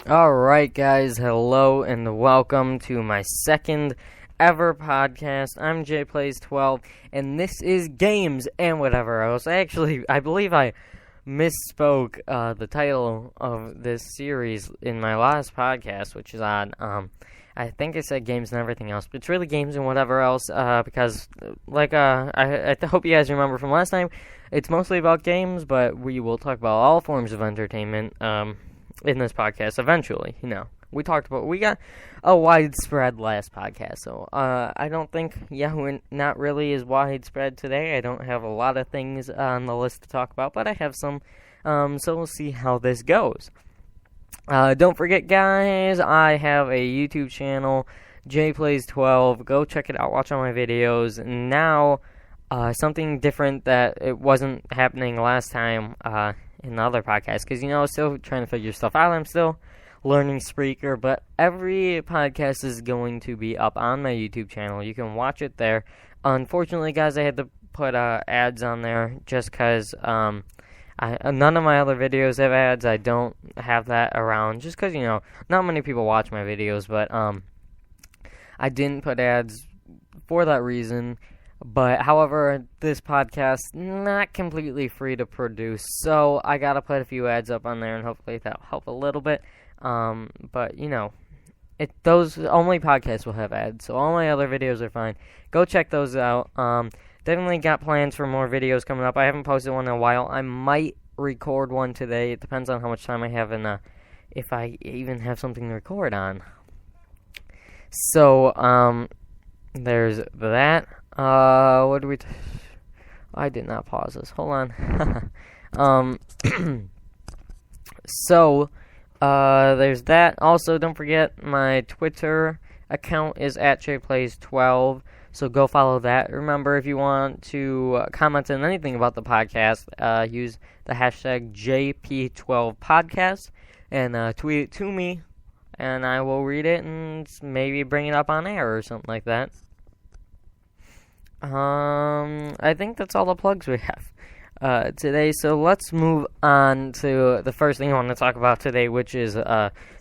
Alright guys, hello and welcome to my second ever podcast. I'm JPlays12 and this is Games and Whatever Else. I believe I misspoke the title of this series in my last podcast, which is odd. I think I said Games and Everything Else, but it's really Games and Whatever Else because I hope you guys remember from last time, it's mostly about games, but we will talk about all forms of entertainment in this podcast eventually. We got a widespread last podcast, so I don't think we're not really as widespread today. I don't have a lot of things on the list to talk about, but I have some, so we'll see how this goes. Don't forget, guys, I have a YouTube channel, JPlays12. Go check it out, watch all my videos. Now, something different that it wasn't happening last time in the other podcast, because, I was still trying to figure stuff out. I'm still learning Spreaker, but every podcast is going to be up on my YouTube channel. You can watch it there. Unfortunately, guys, I had to put ads on there just because none of my other videos have ads. I don't have that around just because, not many people watch my videos, but I didn't put ads for that reason. But, however, this podcast not completely free to produce, so I gotta put a few ads up on there, and hopefully that'll help a little bit. But, those only podcasts will have ads, so all my other videos are fine. Go check those out. Definitely got plans for more videos coming up. I haven't posted one in a while. I might record one today. It depends on how much time I have and if I even have something to record on. So, there's that. What do we... I did not pause this. Hold on. So, there's that. Also, don't forget, my Twitter account is at JPlays12, so go follow that. Remember, if you want to comment on anything about the podcast, use the hashtag JP12podcast and tweet it to me, and I will read it and maybe bring it up on air or something like that. I think that's all the plugs we have today, so let's move on to the first thing I want to talk about today, which is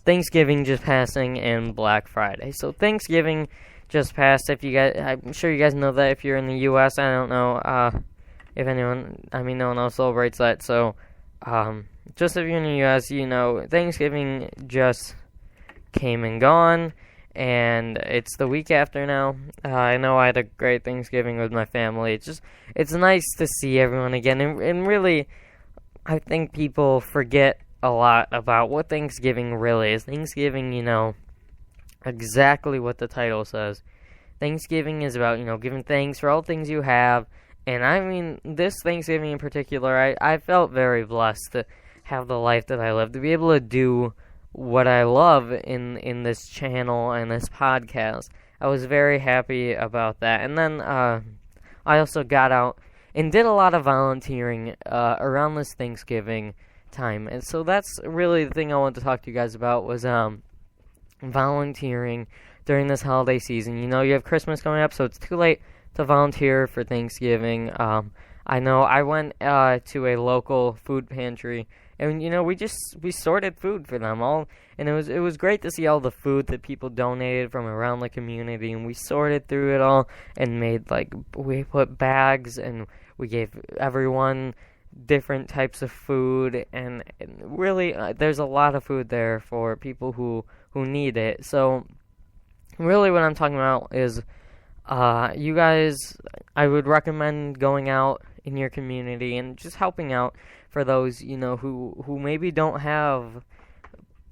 Thanksgiving just passing and Black Friday. So Thanksgiving just passed. I'm sure you guys know that if you're in the U.S. I don't know if anyone, no one else celebrates that, so just if you're in the U.S., Thanksgiving just came and gone. And it's the week after now. I know I had a great Thanksgiving with my family. It's nice to see everyone again. And really, I think people forget a lot about what Thanksgiving really is. Thanksgiving, exactly what the title says. Thanksgiving is about, giving thanks for all the things you have. And this Thanksgiving in particular, I felt very blessed to have the life that I live, to be able to do what I love in this channel and this podcast. I was very happy about that. And then I also got out and did a lot of volunteering around this Thanksgiving time. And so that's really the thing I wanted to talk to you guys about was volunteering during this holiday season. You have Christmas coming up, so it's too late to volunteer for Thanksgiving. I know I went to a local food pantry, and we sorted food for them all, and it was great to see all the food that people donated from around the community, and we sorted through it all and we put bags, and we gave everyone different types of food, and really there's a lot of food there for people who need it. So really what I'm talking about is you guys, I would recommend going out in your community and just helping out for those, who maybe don't have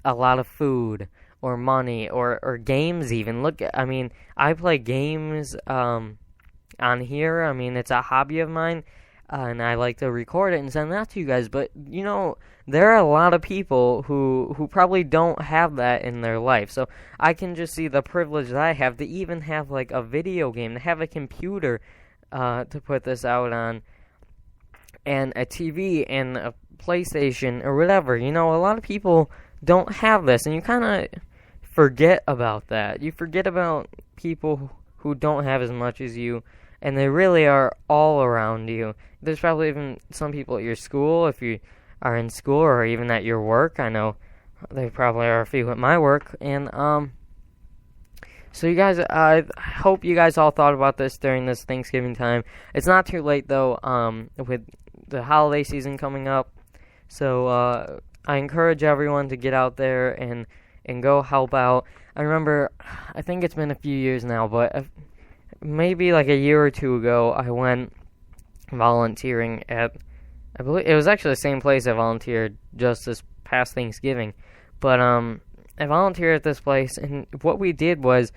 a lot of food or money or games even. I play games on here. It's a hobby of mine, and I like to record it and send that to you guys. But, there are a lot of people who probably don't have that in their life. So I can just see the privilege that I have to even have, a video game, to have a computer to put this out on, and a TV and a PlayStation or whatever. A lot of people don't have this, and you kind of forget about that. You forget about people who don't have as much as you, and they really are all around you. There's probably even some people at your school, if you are in school, or even at your work. I know there probably are a few at my work, and so you guys, I hope you guys all thought about this during this Thanksgiving time. It's not too late though, with the holiday season coming up. So I encourage everyone to get out there and go help out. I remember, I think it's been a few years now, but maybe like a year or two ago, I went volunteering at, I believe it was actually the same place I volunteered just this past Thanksgiving. But I volunteered at this place, and what we did was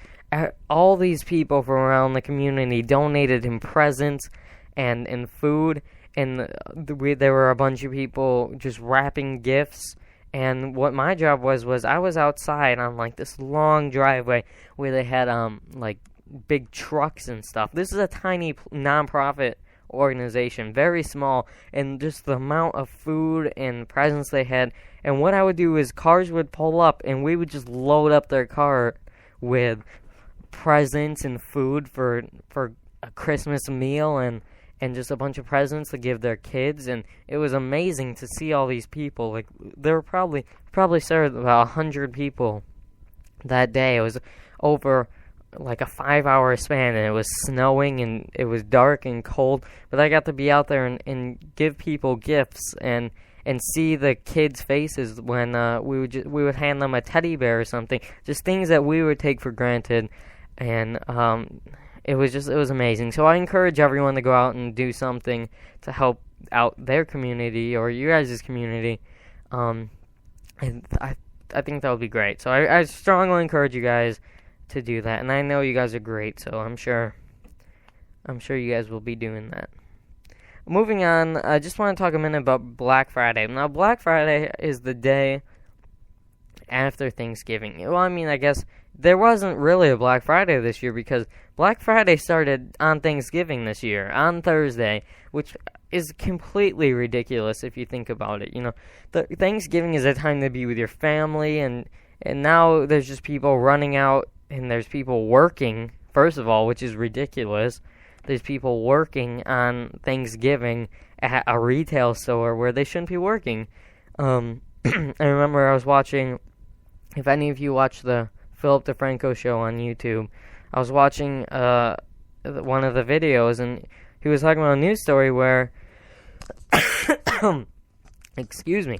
all these people from around the community donated him presents and food, and there were a bunch of people just wrapping gifts. And what my job was I was outside on like this long driveway where they had like big trucks and stuff. This is a tiny non-profit organization, very small, and just the amount of food and presents they had. And what I would do is cars would pull up, and we would just load up their car with presents and food for a Christmas meal, and just a bunch of presents to give their kids. And it was amazing to see all these people. Like, there were probably served about 100 people that day. It was over like a 5-hour span, and it was snowing, and it was dark and cold, but I got to be out there and give people gifts and see the kids' faces when we would hand them a teddy bear or something, just things that we would take for granted. And it was amazing. So I encourage everyone to go out and do something to help out their community or you guys' community. And I think that would be great. So I strongly encourage you guys to do that. And I know you guys are great, so I'm sure you guys will be doing that. Moving on, I just want to talk a minute about Black Friday. Now, Black Friday is the day after Thanksgiving. Well, I mean, I guess there wasn't really a Black Friday this year because Black Friday started on Thanksgiving this year, on Thursday, which is completely ridiculous if you think about it. Thanksgiving is a time to be with your family, and now there's just people running out, and there's people working, first of all, which is ridiculous. There's people working on Thanksgiving at a retail store where they shouldn't be working. I remember I was watching, if any of you watch the Philip DeFranco show on YouTube, I was watching one of the videos, and he was talking about a news story where, excuse me,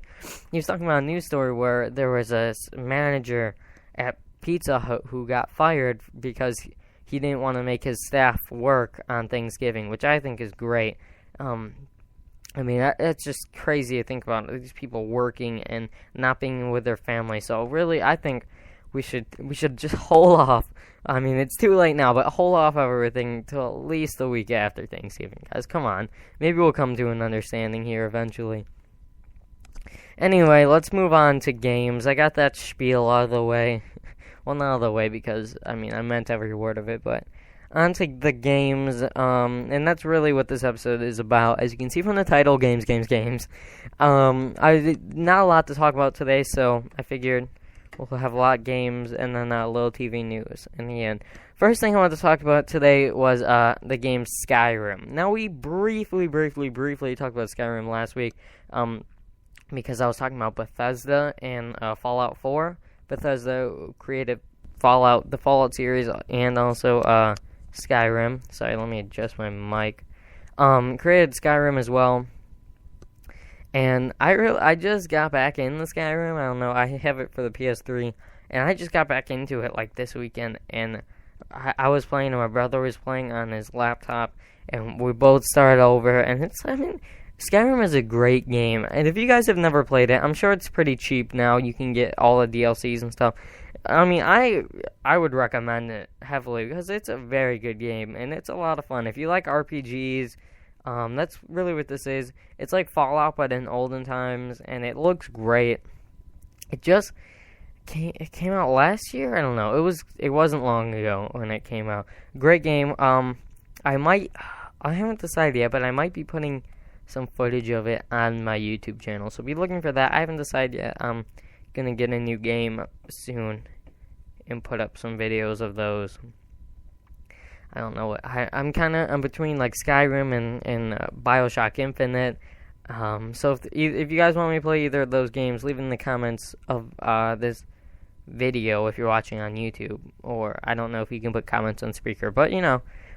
he was talking about a news story where there was a manager at Pizza Hut who got fired because he didn't want to make his staff work on Thanksgiving, which I think is great. I mean, that's just crazy to think about, these people working and not being with their family. So really, I think we should just hold off. I mean, it's too late now, but hold off everything till at least a week after Thanksgiving, guys. Come on. Maybe we'll come to an understanding here eventually. Anyway, let's move on to games. I got that spiel out of the way. Well, not out of the way because, I mean, I meant every word of it, but on to the games, and that's really what this episode is about. As you can see from the title, games. I not a lot to talk about today, so I figured we'll have a lot of games and then a little TV news in the end. First thing I wanted to talk about today was the game Skyrim. Now, we briefly talked about Skyrim last week because I was talking about Bethesda and Fallout 4. Bethesda created the Fallout series, and also Skyrim. Sorry, let me adjust my mic. Created Skyrim as well. And I just got back into Skyrim. I don't know, I have it for the PS3, and I just got back into it like this weekend, and I was playing, and my brother was playing on his laptop, and we both started over, and Skyrim is a great game, and if you guys have never played it, I'm sure it's pretty cheap now. You can get all the DLCs and stuff. I mean, I would recommend it heavily because it's a very good game, and it's a lot of fun. If you like RPGs, that's really what this is. It's like Fallout, but in olden times, and it looks great. It came out last year? I don't know. It wasn't long ago when it came out. Great game. I haven't decided yet, but I might be putting some footage of it on my YouTube channel. So be looking for that. I haven't decided yet. I'm going to get a new game soon and put up some videos of those. I don't know what I'm between like Skyrim and BioShock Infinite. So if you guys want me to play either of those games, leave it in the comments of this video if you're watching on YouTube, or I don't know if you can put comments on Spreaker, but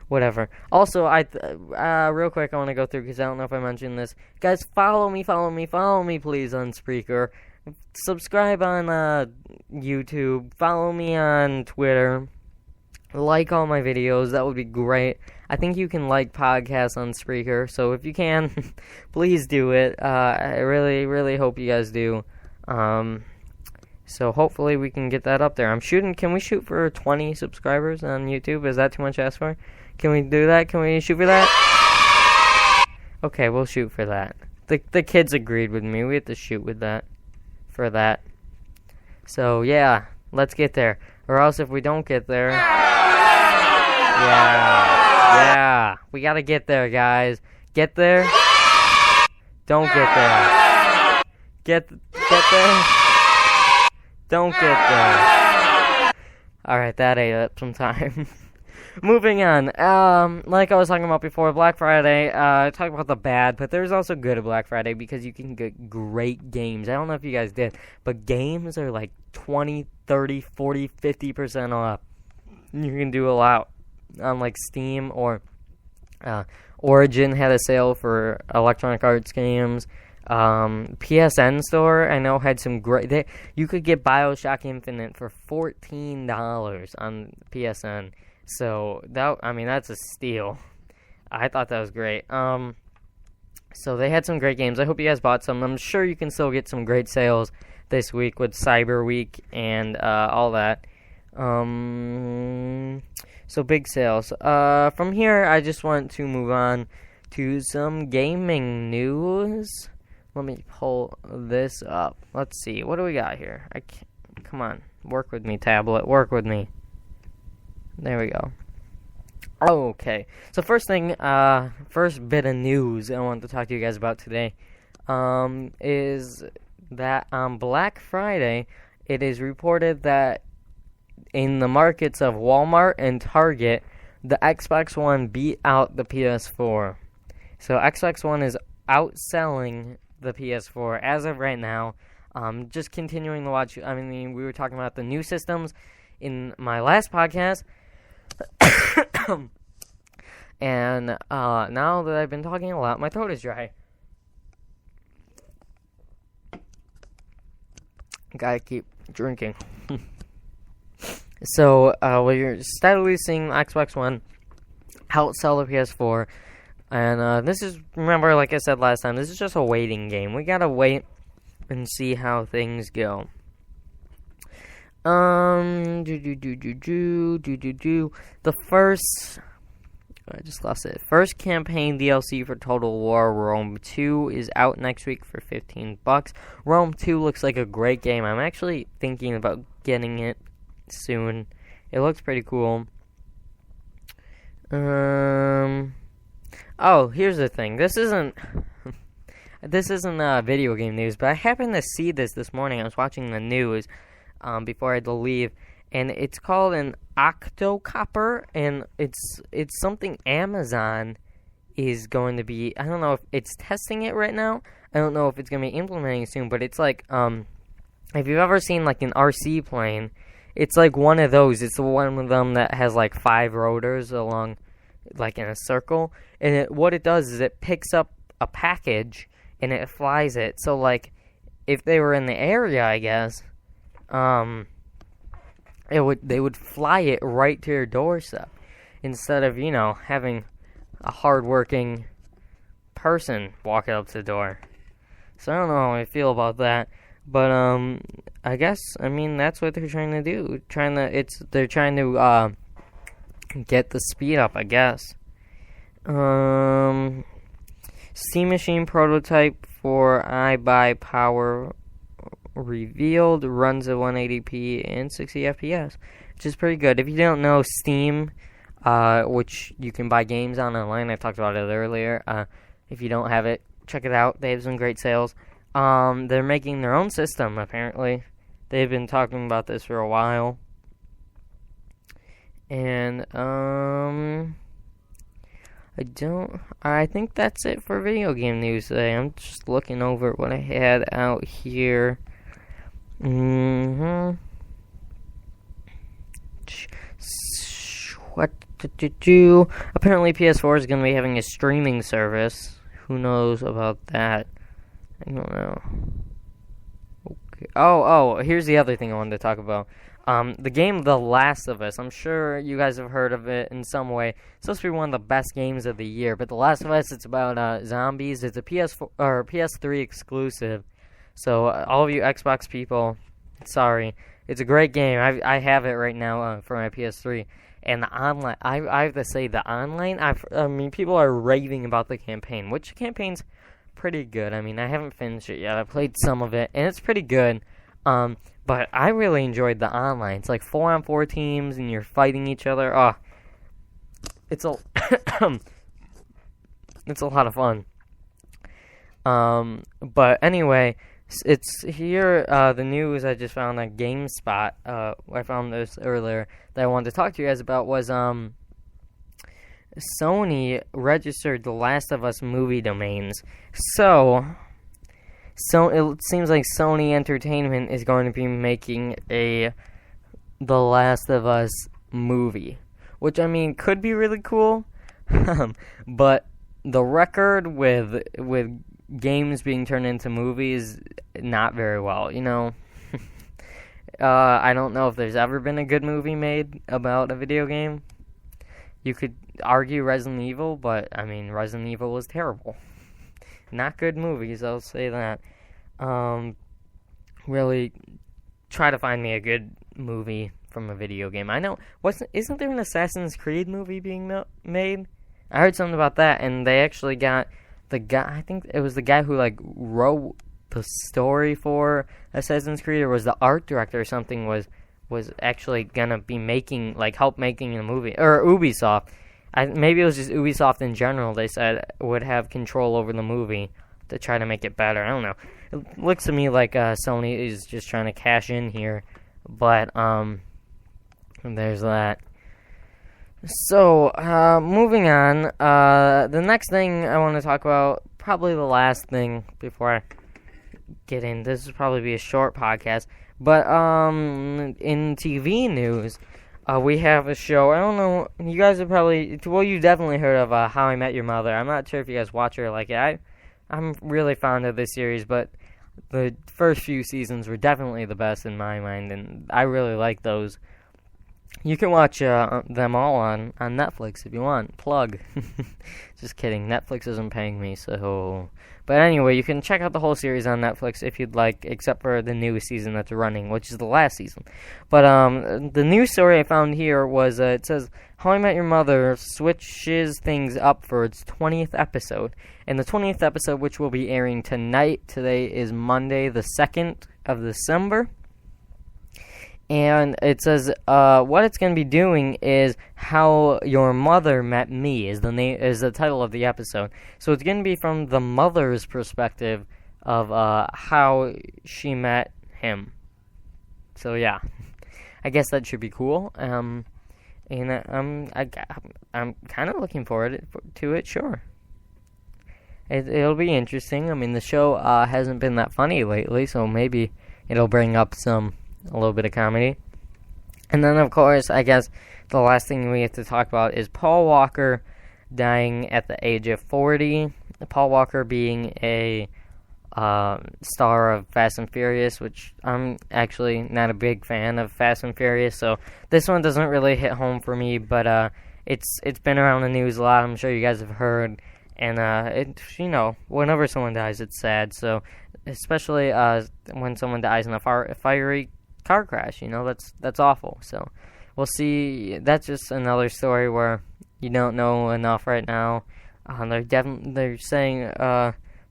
whatever. Also, real quick, I want to go through because I don't know if I mentioned this. Guys, follow me, please, on Spreaker. Subscribe on YouTube. Follow me on Twitter. Like all my videos. That would be great. I think you can like podcasts on Spreaker, so if you can, please do it. I really, really hope you guys do. So hopefully we can get that up there. Can we shoot for 20 subscribers on YouTube? Is that too much to ask for? Can we do that? Can we shoot for that? Okay, we'll shoot for that. The kids agreed with me. We have to shoot with that. For that. So, yeah, let's get there. Or else if we don't get there... Yeah, we gotta get there, guys. Get there. Don't get there. Get there. Don't get there. Alright, that ate up some time. Moving on. Like I was talking about before, Black Friday, talk about the bad, but there's also good at Black Friday because you can get great games. I don't know if you guys did, but games are like 20, 30, 40, 50% off. You can do a lot on like Steam or Origin had a sale for Electronic Arts games. PSN store, I know, had some great... you could get BioShock Infinite for $14 on PSN. So, that's a steal. I thought that was great. So they had some great games. I hope you guys bought some. I'm sure you can still get some great sales this week with Cyber Week and all that. So big sales. From here, I just want to move on to some gaming news. Let me pull this up. Let's see. What do we got here? Come on. Work with me, tablet. Work with me. There we go. Okay. So first bit of news I want to talk to you guys about today is that on Black Friday, it is reported that in the markets of Walmart and Target, the Xbox One beat out the PS4. So Xbox One is outselling the PS4 as of right now. Just continuing to watch. We were talking about the new systems in my last podcast. And now that I've been talking a lot, my throat is dry. Gotta keep drinking. So, we're steadily seeing Xbox One outsell the PS4. And this is, remember, like I said last time, this is just a waiting game. We gotta wait and see how things go. The first... I just lost it. First campaign DLC for Total War Rome 2 is out next week for $15. Rome 2 looks like a great game. I'm actually thinking about getting it soon. It looks pretty cool. Oh, here's the thing. This isn't video game news, but I happened to see this morning. I was watching the news before I had to leave, and it's called an Octocopter, and it's something Amazon is going to be. I don't know if it's testing it right now. I don't know if it's going to be implementing soon, but it's like if you've ever seen like an RC plane, it's like one of those. It's the one of them that has like 5 rotors along, like in a circle, and what it does is it picks up a package and it flies it. So like if they were in the area, I guess, they would fly it right to your doorstep instead of, having a hard-working person walk up to the door. So I don't know how I feel about that, but I guess that's what they're trying to do. They're trying to get the speed up, I guess. Steam Machine prototype for iBuy Power revealed, runs at 180p and 60 FPS, which is pretty good. If you don't know, Steam which you can buy games on online. I talked about it earlier. If you don't have it, check it out. They have some great sales. They're making their own system, apparently. They've been talking about this for a while. And, I think that's it for video game news today. I'm just looking over what I had out here. What to do? Apparently PS4 is going to be having a streaming service. Who knows about that? I don't know. Okay. Oh, here's the other thing I wanted to talk about. The game The Last of Us. I'm sure you guys have heard of it in some way. It's supposed to be one of the best games of the year. But The Last of Us, it's about zombies. It's a PS4 or PS3 exclusive. So all of you Xbox people, sorry. It's a great game. I have it right now for my PS3. And the online, I have to say, the online, I mean, people are raving about the campaign, which the campaign's pretty good. I mean, I haven't finished it yet. I played some of it, and it's pretty good. But I really enjoyed the online. It's like 4-on-4 teams, and you're fighting each other. Oh, it's a it's a lot of fun. But anyway, it's here. The news I just found on GameSpot. I found this earlier that I wanted to talk to you guys about was Sony registered The Last of Us movie domains. So it seems like Sony Entertainment is going to be making a The Last of Us movie, which I mean could be really cool. But the record with games being turned into movies, not very well, you know. I don't know if there's ever been a good movie made about a video game. You could argue Resident Evil, but I mean, Resident Evil was terrible. Not good movies, I'll say that. Really try to find me a good movie from a video game. I know, isn't there an Assassin's Creed movie being made? I heard something about that, and they actually got the guy, I think it was the guy who like wrote the story for Assassin's Creed, or was the art director or something, was actually gonna be help making a movie, or Ubisoft. Maybe it was just Ubisoft in general. They said would have control over the movie to try to make it better. I don't know. It looks to me like Sony is just trying to cash in here, but there's that. So, moving on, the next thing I want to talk about, probably the last thing before I get in, this will probably be a short podcast, but, in TV news, we have a show, I don't know, you guys have probably, well, you definitely heard of, How I Met Your Mother. I'm not sure if you guys watch it or like it. I'm really fond of this series, but the first few seasons were definitely the best in my mind, and I really like those. You can watch them all on Netflix if you want. Plug. Just kidding. Netflix isn't paying me, so... But anyway, you can check out the whole series on Netflix if you'd like, except for the newest season that's running, which is the last season. But the news story I found here was, it says, How I Met Your Mother switches things up for its 20th episode. And the 20th episode, which will be airing tonight, today is Monday the 2nd of December. And it says what it's going to be doing is How Your Mother Met Me is the title of the episode. So it's going to be from the mother's perspective of how she met him. So yeah, I guess that should be cool. And I'm kind of looking forward to it. Sure, it'll be interesting. I mean, the show hasn't been that funny lately, so maybe it'll bring up a little bit of comedy. And then, of course, I guess the last thing we have to talk about is Paul Walker dying at the age of 40. Paul Walker being a star of Fast and Furious, which I'm actually not a big fan of Fast and Furious, so this one doesn't really hit home for me, but it's been around the news a lot. I'm sure you guys have heard, and whenever someone dies, it's sad, so especially when someone dies in a fiery car crash, that's awful. So we'll see. That's just another story where you don't know enough right now. They're saying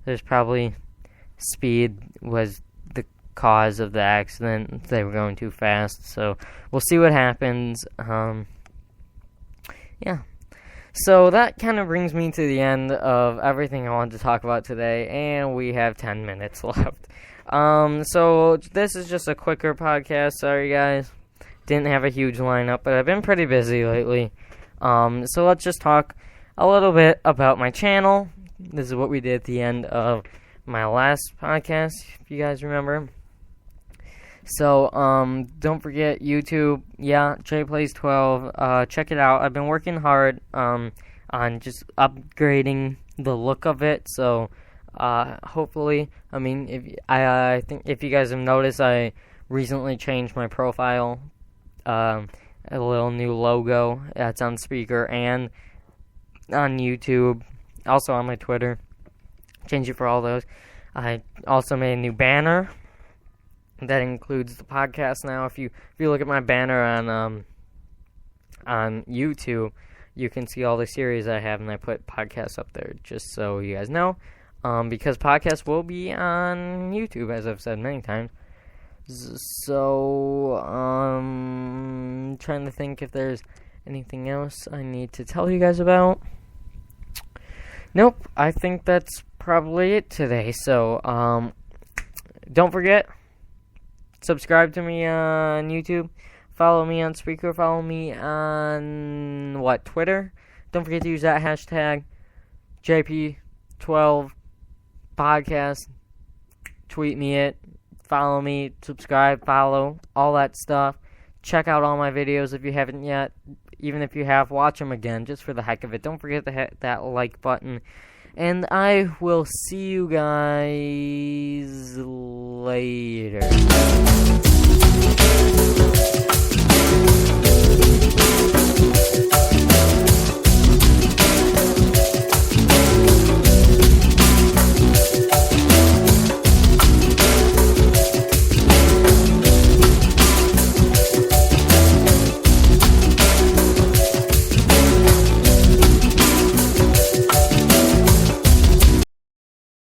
there's probably speed was the cause of the accident. They were going too fast, so we'll see what happens. yeah. So that kind of brings me to the end of everything I wanted to talk about today, and we have 10 minutes left. So this is just a quicker podcast. Sorry, guys. Didn't have a huge lineup, but I've been pretty busy lately. So let's just talk a little bit about my channel. This is what we did at the end of my last podcast, if you guys remember. So, don't forget YouTube. Yeah, JPlays12. Check it out. I've been working hard on just upgrading the look of it. So, hopefully, I mean, I think if you guys have noticed, I recently changed my profile. A little new logo. That's on Spreaker and on YouTube. Also on my Twitter. Changed it for all those. I also made a new banner. That includes the podcast now. If you look at my banner on YouTube, you can see all the series I have, and I put podcasts up there just so you guys know. Because podcasts will be on YouTube, as I've said many times. So, trying to think if there's anything else I need to tell you guys about. Nope, I think that's probably it today. So, don't forget, subscribe to me on YouTube. Follow me on Spreaker. Follow me on, Twitter. Don't forget to use that hashtag, JP12 podcast. Tweet me it. Follow me. Subscribe. Follow. All that stuff. Check out all my videos if you haven't yet. Even if you have, watch them again, just for the heck of it. Don't forget to hit that like button. And I will see you guys later.